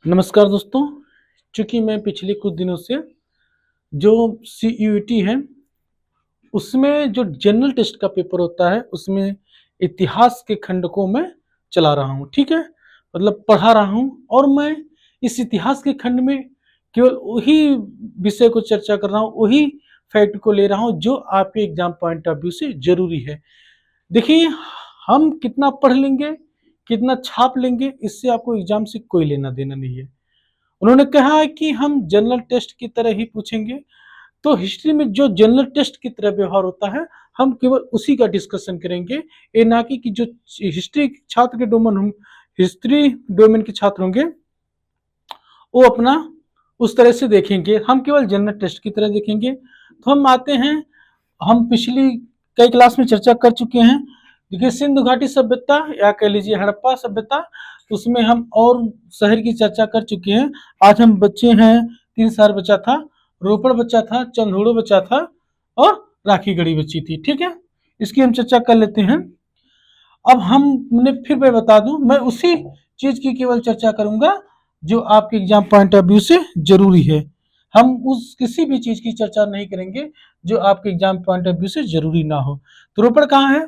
नमस्कार दोस्तों। चूंकि मैं पिछले कुछ दिनों से जो CUET है उसमें जो जनरल टेस्ट का पेपर होता है उसमें इतिहास के खंड को मैं चला रहा हूँ। ठीक है, मतलब पढ़ा रहा हूँ और मैं इस इतिहास के खंड में केवल वही विषय को चर्चा कर रहा हूँ, वही फैक्ट को ले रहा हूँ जो आपके एग्जाम पॉइंट ऑफ व्यू से जरूरी है। देखिए, हम कितना पढ़ लेंगे, कितना छाप लेंगे, इससे आपको एग्जाम से कोई लेना देना नहीं है। उन्होंने कहा है कि हम जनरल टेस्ट की तरह ही पूछेंगे, तो हिस्ट्री में जो जनरल टेस्ट की तरह व्यवहार होता है हम केवल उसी का डिस्कशन करेंगे। ये ना कि जो हिस्ट्री छात्र के डोमेन हिस्ट्री डोमेन के छात्र होंगे वो अपना उस तरह से देखेंगे, हम केवल जनरल टेस्ट की तरह देखेंगे। तो हम आते हैं, हम पिछली कई क्लास में चर्चा कर चुके हैं। देखिए, सिंधु घाटी सभ्यता या कह लीजिए हड़प्पा सभ्यता, उसमें हम और शहर की चर्चा कर चुके हैं। आज हम बच्चे हैं, 3 शहर बचा था, रोपड़ बचा था, चंदोड़ बचा था और राखीगढ़ी बची थी। ठीक है, इसकी हम चर्चा कर लेते हैं। अब हमने फिर मैं बता दूं, मैं उसी चीज की केवल चर्चा करूंगा जो आपके एग्जाम पॉइंट ऑफ व्यू से जरूरी है। हम उस किसी भी चीज की चर्चा नहीं करेंगे जो आपके एग्जाम पॉइंट ऑफ व्यू से जरूरी ना हो। तो रोपड़ कहाँ है?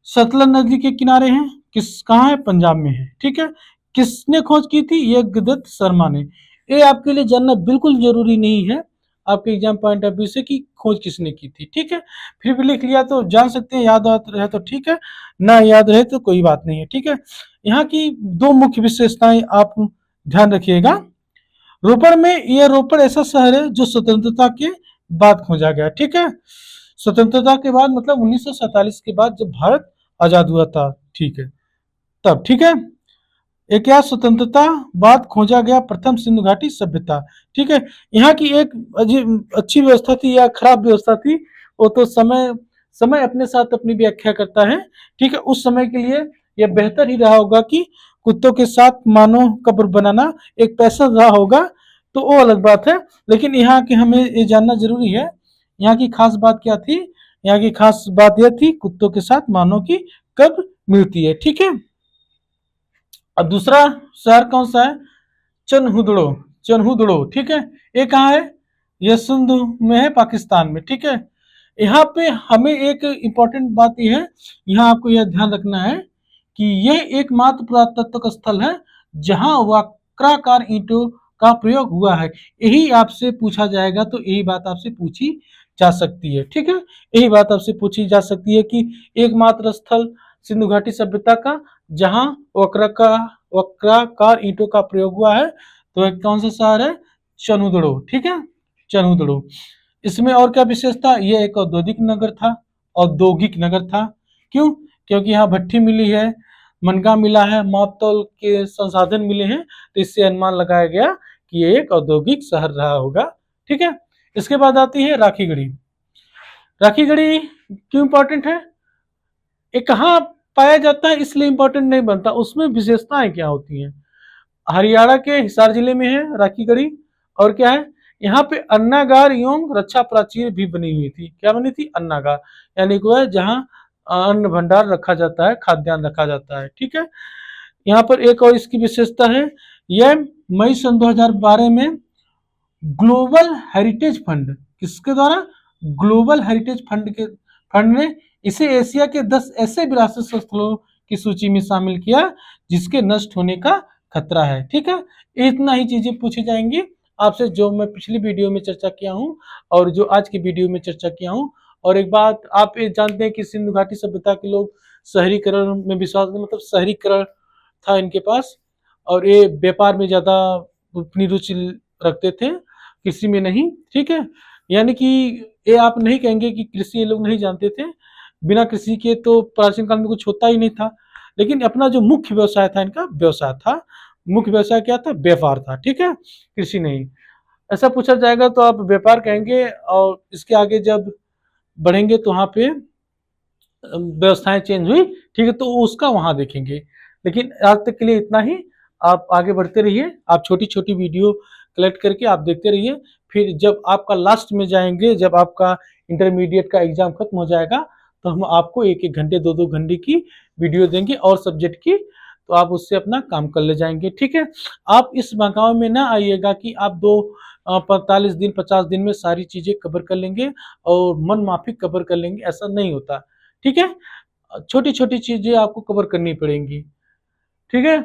सतलज नदी के किनारे है। कहाँ है? पंजाब में है। ठीक है, किसने खोज की थी? यज्ञदत्त शर्मा ने। ये आपके लिए जानना बिल्कुल जरूरी नहीं है आपके एग्जाम पॉइंट ऑफ व्यू से कि खोज किसने की थी। ठीक है, फिर भी लिख लिया तो जान सकते हैं, याद रहे तो ठीक है, ना याद रहे तो कोई बात नहीं है। ठीक है, यहाँ की 2 मुख्य विशेषताएं आप ध्यान रखिएगा। रोपड़ में, यह रोपड़ ऐसा शहर है जो स्वतंत्रता के बाद खोजा गया। ठीक है, स्वतंत्रता के बाद मतलब 1947 के बाद जब भारत आजाद हुआ था। ठीक है, तब। ठीक है, एक क्या स्वतंत्रता बाद खोजा गया प्रथम सिंधु घाटी सभ्यता। ठीक है, यहाँ की एक अच्छी व्यवस्था थी या खराब व्यवस्था थी, वो तो समय समय अपने साथ अपनी व्याख्या करता है। ठीक है, उस समय के लिए यह बेहतर ही रहा होगा कि कुत्तों के साथ मानव कब्र बनाना एक पैसा रहा होगा, तो वो अलग बात है। लेकिन यहाँ की हमें ये जानना जरूरी है, यहाँ की खास बात क्या थी? यहाँ की खास बात यह थी कुत्तों के साथ मानव की कब्र मिलती है। ठीक है, अब दूसरा शहर कौन सा है? चनहुदड़ो। चनहुदड़ो, ठीक है, ये कहाँ है? यह सिंध में है, पाकिस्तान में। ठीक है, यहाँ पे हमें एक इंपॉर्टेंट बात यह है, यहाँ आपको यह ध्यान रखना है कि यह एकमात्र पुरातत्व स्थल है जहां वक्राकार ईंटों का प्रयोग हुआ है। यही आपसे पूछा जाएगा, तो यही बात आपसे पूछी जा सकती है। ठीक है, यही बात आपसे पूछी जा सकती है कि एकमात्र स्थल सिंधु घाटी सभ्यता का जहां वक्राकार ईंटों का प्रयोग हुआ है, तो एक कौन सा शहर है? चनहुदड़ो। ठीक है, चनहुदड़ो। इसमें और क्या विशेषता? यह एक औद्योगिक नगर था, औद्योगिक नगर था। क्यों? क्योंकि यहाँ भट्ठी मिली है, मनका मिला है, मापतौल के संसाधन मिले हैं, तो इससे अनुमान लगाया गया कि ये एक औद्योगिक शहर रहा होगा। ठीक है, इसके बाद आती है राखीगढ़ी। राखीगढ़ी क्यों इंपॉर्टेंट है? ये कहाँ पाया जाता है इसलिए इंपॉर्टेंट नहीं बनता, उसमें विशेषताएं क्या होती हैं? हरियाणा के हिसार जिले में है राखीगढ़ी। और क्या है? यहाँ पे अन्नागार एवं रक्षा प्राचीर भी बनी हुई थी। क्या बनी थी? अन्नागार, यानी कि जहाँ अन्न भंडार रखा जाता है, खाद्यान्न रखा जाता है। ठीक है, यहाँ पर एक और इसकी विशेषता है, यह मई सन 2012 में ग्लोबल हेरिटेज फंड, किसके द्वारा? ग्लोबल हेरिटेज फंड ने इसे एशिया के 10 ऐसे विरासत स्थलों की सूची में शामिल किया जिसके नष्ट होने का खतरा है। ठीक है, इतना ही चीजें पूछी जाएंगी आपसे जो मैं पिछली वीडियो में चर्चा किया हूँ और जो आज की वीडियो में चर्चा किया हूँ। और एक बात आप ये जानते हैं कि सिंधु घाटी सभ्यता के लोग शहरीकरण में विश्वास, मतलब शहरीकरण था इनके पास, और ये व्यापार में ज्यादा अपनी रुचि रखते थे, कृषि में नहीं। ठीक है, यानी कि ये आप नहीं कहेंगे कि कृषि ये लोग नहीं जानते थे, बिना कृषि के तो प्राचीन काल में कुछ होता ही नहीं था। लेकिन अपना जो मुख्य व्यवसाय था, इनका व्यवसाय था, मुख्य व्यवसाय क्या था? व्यापार था। ठीक है, कृषि नहीं। ऐसा पूछा जाएगा तो आप व्यापार कहेंगे, और इसके आगे जब बढ़ेंगे तो वहां पे व्यवस्थाएं चेंज हुई। ठीक है, तो उसका वहां देखेंगे। लेकिन आज तक के लिए इतना ही। आप आगे बढ़ते रहिए, आप छोटी छोटी वीडियो कलेक्ट करके आप देखते रहिए। फिर जब आपका लास्ट में जाएंगे, जब आपका इंटरमीडिएट का एग्जाम खत्म हो जाएगा, तो हम आपको 1-1 घंटे 2-2 घंटे की वीडियो देंगे और सब्जेक्ट की। तो आप उससे अपना काम कर ले जाएंगे। ठीक है, आप इस बहकावे में ना आइएगा कि आप 45 दिन 50 दिन में सारी चीजें कवर कर लेंगे और मन माफिक कवर कर लेंगे, ऐसा नहीं होता। ठीक है, छोटी छोटी चीजें आपको कवर करनी पड़ेंगी। ठीक है,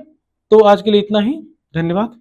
तो आज के लिए इतना ही। धन्यवाद।